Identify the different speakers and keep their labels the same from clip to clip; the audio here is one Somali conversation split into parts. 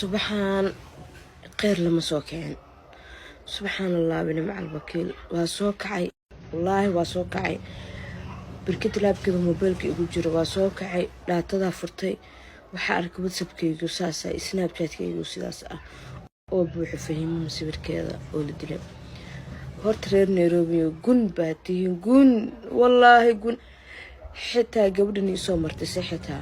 Speaker 1: سبحان غير لما سوكعين سبحان الله بنعم الوكيل واسوكعي والله واسوكعي بركت لابكي موبايلكي ugu jiro واسوكعي dhaatada furtay waxa arkay WhatsApp-kaygu saasa Snapchat-kaygu sidaas ah oo buuxo fahimo sawirkeeda oo la dilay horta reer Nairobi gun baatihin gun wallahi gun xitaa gabadhan soo martay xitaa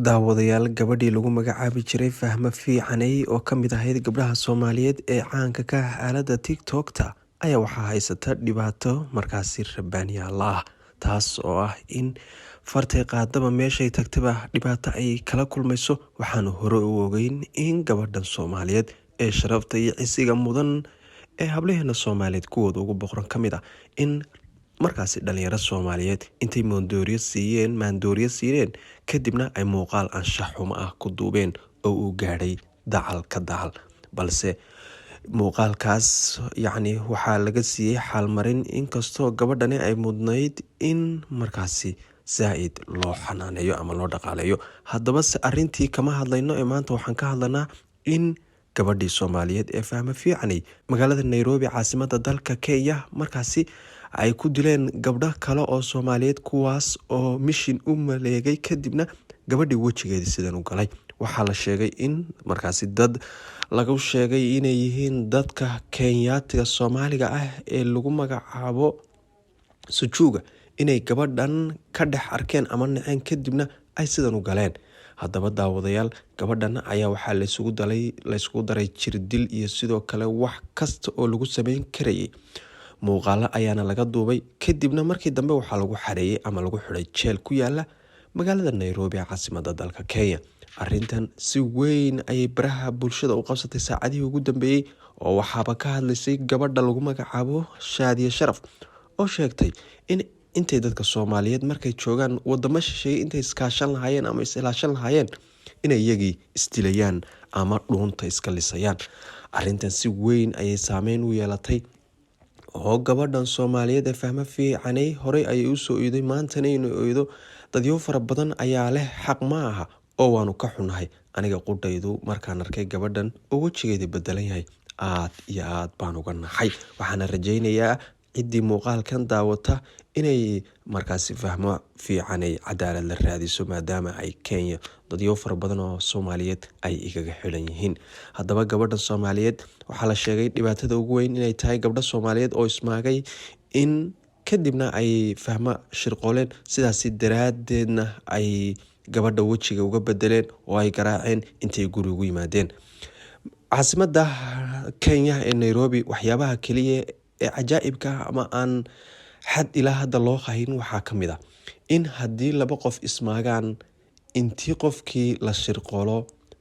Speaker 2: daawadayaal gabadhii lagu magacaabi jiray Fahma Fiicanay oo ka mid ahayd gabdhaha Soomaaliyeed ee caanka ka ah aalada TikTok-ta ayaa waxaa haysata dhibaato markaasi rabbaaniyaal ah taas oo ah in fartay qaadaba meeshay tagtaba dhibaato ay kala kulmayso waxaanu hore u ogeyn in gabadhan Soomaaliyeed ee sharafta iyo cisiga mudan ee hablaheena Soomaaliyeed kuwooda ugu boqoran ka mid ah in markaasi dhalinyaro Soomaaliyeed intay maandooriyo siiyeen kadibna ay muuqaal anshax xumo ah ku duubeen oo uu gaadhay dacal ka dacal balse muuqaalkaas waxaa laga siiyay xaalmarin inkastoo gabadhani ay mudnayd in markaasi zaaid loo xanaaneeyo ama loo dhaqaaleeyo haddaba se arrintii kama hadlayno ee maanta waxaan ka hadlanaa in gabadhii Soomaaliyeed ee Fahma Fiicanay magaalada Nairobi caasimadda dalka Kenya markaasi ay ku dileen gabdho kale oo Soomaaliyeed kuwaas oo mission u maleegay kadibna gabadhii wajigeedii sidan u galay waxaa la sheegay in markaasi dad lagu sheegay inay yihiin dadka Kenyaatiga Soomaaliga ah ee lagu magacaabo sujuuga inay gabadhan ka dhex arkeen ama naceen kadibna ay sidan u galeen haddaba daawadayaal gabadhan ayaa waxaa la isugu daray jirdil iyo sidoo kale wax kasta oo lagu sameyn karayay muuqaalo ayaana laga duubay kadibna markii dambe waxaa lagu xareeyay ama lagu xiray jeel ku yaala magaalada Nairobi caasimadda dalka Kenya arrintan si weyn ay baraha bulshada u qabsatay saacadihii ugu dambeeyay oo waxaaba ka hadlaysay gabadha lagu magacaabo Shaadiye Sharaf oo sheegtay in intay dadka Soomaaliyeed markay joogaan wadamo shisheeye intay iskaashan lahaayeen ama is-ilaashan lahaayeen inay iyagii isdilayaan ama dhuunta iska lisayaan arrintan si weyn ayay saameyn u yeelatay oo gabadhan Soomaaliyeed ee Fahma Fiicanay horey ayay u soo iiday maantana inay ooydo dadyo fara badan ayaa leh xaq ma aha oo waanu ka xunahay aniga qudhaydu markaan arkay gabadhan oo wajigeeda bedelan yahay aad iyo aad baan uga naxay waxaana rajaynayaa ciddii muuqaalkan daawata inay markaasi Fahma Fiicanay cadaalad la raadiso maadaama ay Kenya dadyo fara badan oo Soomaaliyeed ay igaga xiran yihiin haddaba gabadhan Soomaaliyeed waxaa la sheegay dhibaatada ugu weyn inay tahay gabdho Soomaaliyeed oo ismaagay in kadibna ay Fahma shirqooleen sidaas daraadeedna ay gabadha wajiga uga bedeleen oo ay garaaceen intay guriga ugu yimaadeen caasimadda Kenya ee Nairobi waxyaabaha kaliya ee ajaa'ibka ama aan xad ilaa hadda loo qahin waxaa ka mid ah in haddii laba qof ismaagaan intii qofkii la shirqoolo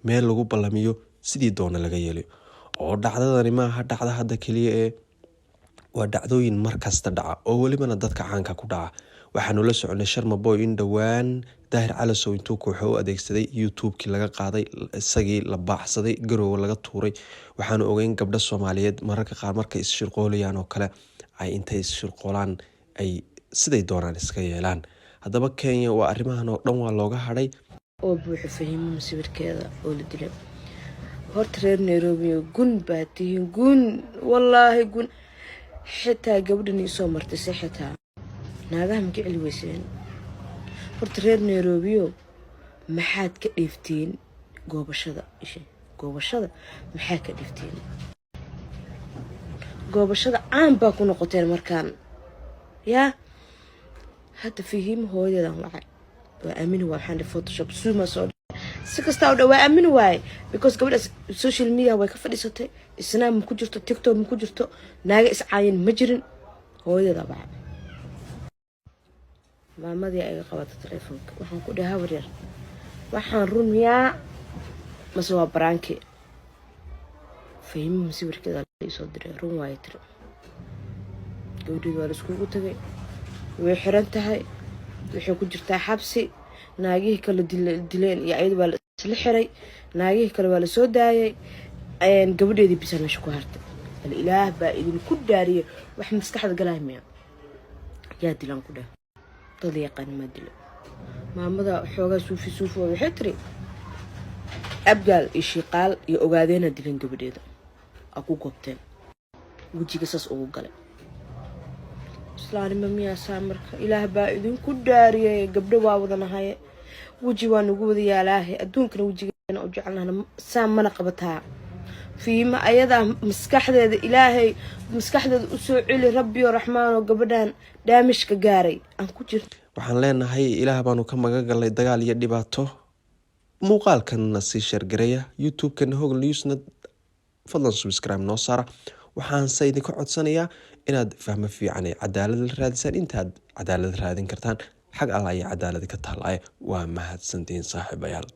Speaker 2: meel lagu ballamiyo sidii doona laga yeelo oo dhacdadani maaha dhacda hadda kaliya ee waa dhacdooyin markasta dhaca oo welibana dadka caanka ku dhaca waxaanu la soconay Sharma Boy in dhawaan Daahir Calasow intuu kooxo u adeegsaday YouTube-kii laga qaaday isagii la baaxsaday garoow laga tuuray waxaanu ogeyn gabdho Soomaaliyeed mararka qaar markay is shirqoolayaan oo kale ay intay is shirqoolaan ay siday doonaan iska yeelaan haddaba Kenya waa arrimahan oo dhan waa looga hadhay
Speaker 1: oo buuxo fahimo sawirkeeda oo la dilay horta reer Nairobi gun baatihin gun wallahi gun xitaa gabadhan soo martay xitaa naagaha ma jecel weyseen horta reer Nairobi maxaad ka dhiftiin goobashada maxaa ka dhiftiin goobashada aan baa ku noqoteen markaan yaa hadda fahim hooyadan wacay waa aamin waxaan Photoshop suma soo si kasta oo dhawaa aamin waay because gabadha social media way ka fadhiisatay Snap ma ku jirto TikTok ma ku jirto naaga is caayin ma jirin hooyada wacay maamadii ay qabatay telefoonka waxaan ku dhahay habar yar waxaan rumiyaa mas waa branki fahim sawirkeeda la soo diray run waay tiri gabadhii waa iskugu tagay way xiran tahay waxay ku jirtaa xabsi naagihii kala dileen iyo ayad waa isla xiray naagihii kale waa la soo daayay gabadheedii bisan meesha ku hartay bal ilaah baa idin ku daariye wax maskaxda galay miya yaa dilan ku dhahay dad yaqaan ma dilo maamada xoogaa suufi waxay tiri abgaal iyo shiiqaal iyo ogaadeena dileen gabadheeda aa ku goobteen wejiga saas ugu galay islaanima miyaasaa marka ilaah baa idinku dhaariyay gabdho waa wadanahay weji waa nagu wada yaalaahay adduunkana wejigeena u jecelnahna saa mana qabataa fiima ayadaa maskaxdeeda ilaahay maskaxdeeda u soo celi rabbi oo raxmaan oo gabadhan daamishka gaaray aan ku jirto
Speaker 2: waxaan leenahay ilaah baanu ka magan galnay dagaal iyo dhibaato muuqaalkanna sii sheergareeya youtube-kana Hogal Newsna fadlan subscribe noo saara waxaan idinka codsanayaa inaad fahmo fiican ee cadaalad raadisaan intaad cadaalad raadin kartaan xag Allah iyo cadaalad ka taalaay waa mahadsantiin saaxiibayaal